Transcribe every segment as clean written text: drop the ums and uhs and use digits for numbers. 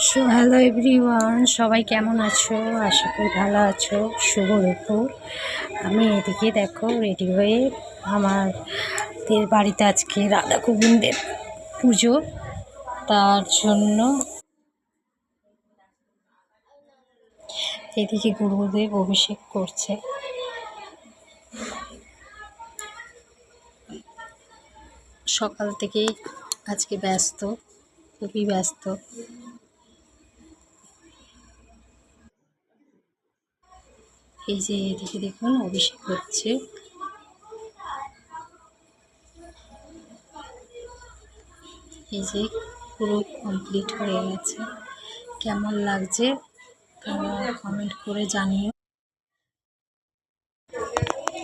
So hello everyone, সবাই কেমন আছো? আশা করি ভালো আছো। শুভ দুপুর। আমি এদিকে দেখো রেডি হয়ে আমাদের বাড়িতে আজকে রাধা গোবিন্দের পুজো, তার জন্য এদিকে গুরুদেব অভিষেক করছে। সকাল থেকেই আজকে ব্যস্ত, খুবই ব্যস্ত। এই যে এদিকে দেখুন অভিষেক হচ্ছে। এই যে পুরো কমপ্লিট হয়ে গেছে। কেমন লাগছে তোমরা কমেন্ট করে জানিও।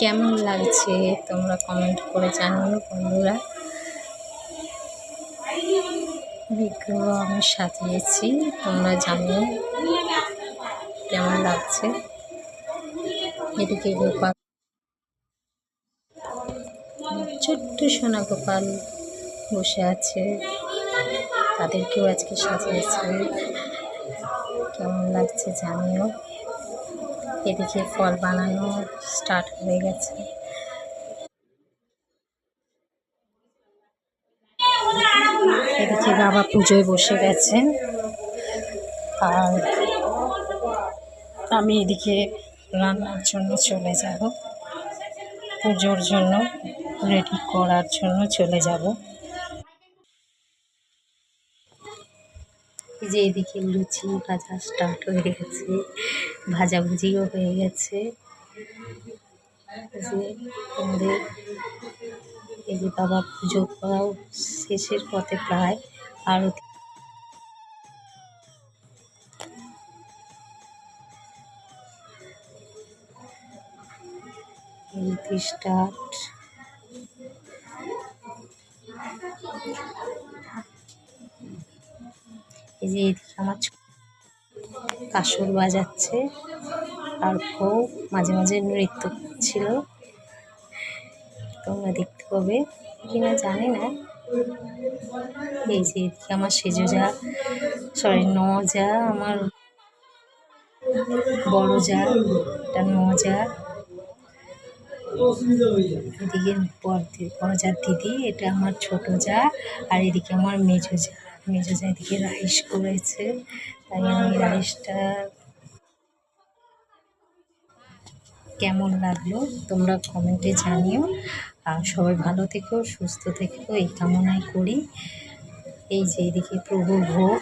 কেমন লাগছে তোমরা কমেন্ট করে জানিও বন্ধুরা। বিগ্রহ আমি সাজিয়েছি, তোমরা জানিও কেমন লাগছে। এদিকে গোপাল, ছোট্ট সোনা গোপাল বসে আছে, তাদেরকেও আজকে সাজিয়েছি। কেমন লাগছে জানিও। এদিকে ফল বানানো স্টার্ট হয়ে গেছে। এদিকে বাবা পুজোয় বসে গেছেন, আর আমি এদিকে রান্নার জন্য চলে যাব, পুজোর জন্য রেডি করার জন্য চলে যাব। এই যে এদিকে লুচি ভাজা স্টার্ট হয়ে গেছে, ভাজাভুজিও হয়ে গেছে। যে আমাদের এই যে বাবা পুজো করাও শেষের পথে প্রায়। আরতি স্টার্ট। এই যে এদিকে আমার কাসর বাজাচ্ছে, আর ও মাঝে মাঝে নৃত্য করছিল, তোমরা দেখতে পাবে কিনা জানি না। এই যে এদিকে আমার সেজো যা, সরি যা, আমার বড় যা, এটা যা। এদিকে বড় যার দিদি, এটা আমার ছোট যা। আর এদিকে আমার মেজো যা, এদিকে রাইস করেছে, তাই আমি রাইসটা কেমন লাগলো তোমরা কমেন্টে জানিও। আর সবাই ভালো থেকো, সুস্থ থেকো, এই কামনাই করি। এই যে এদিকে প্রভুর ভোগ,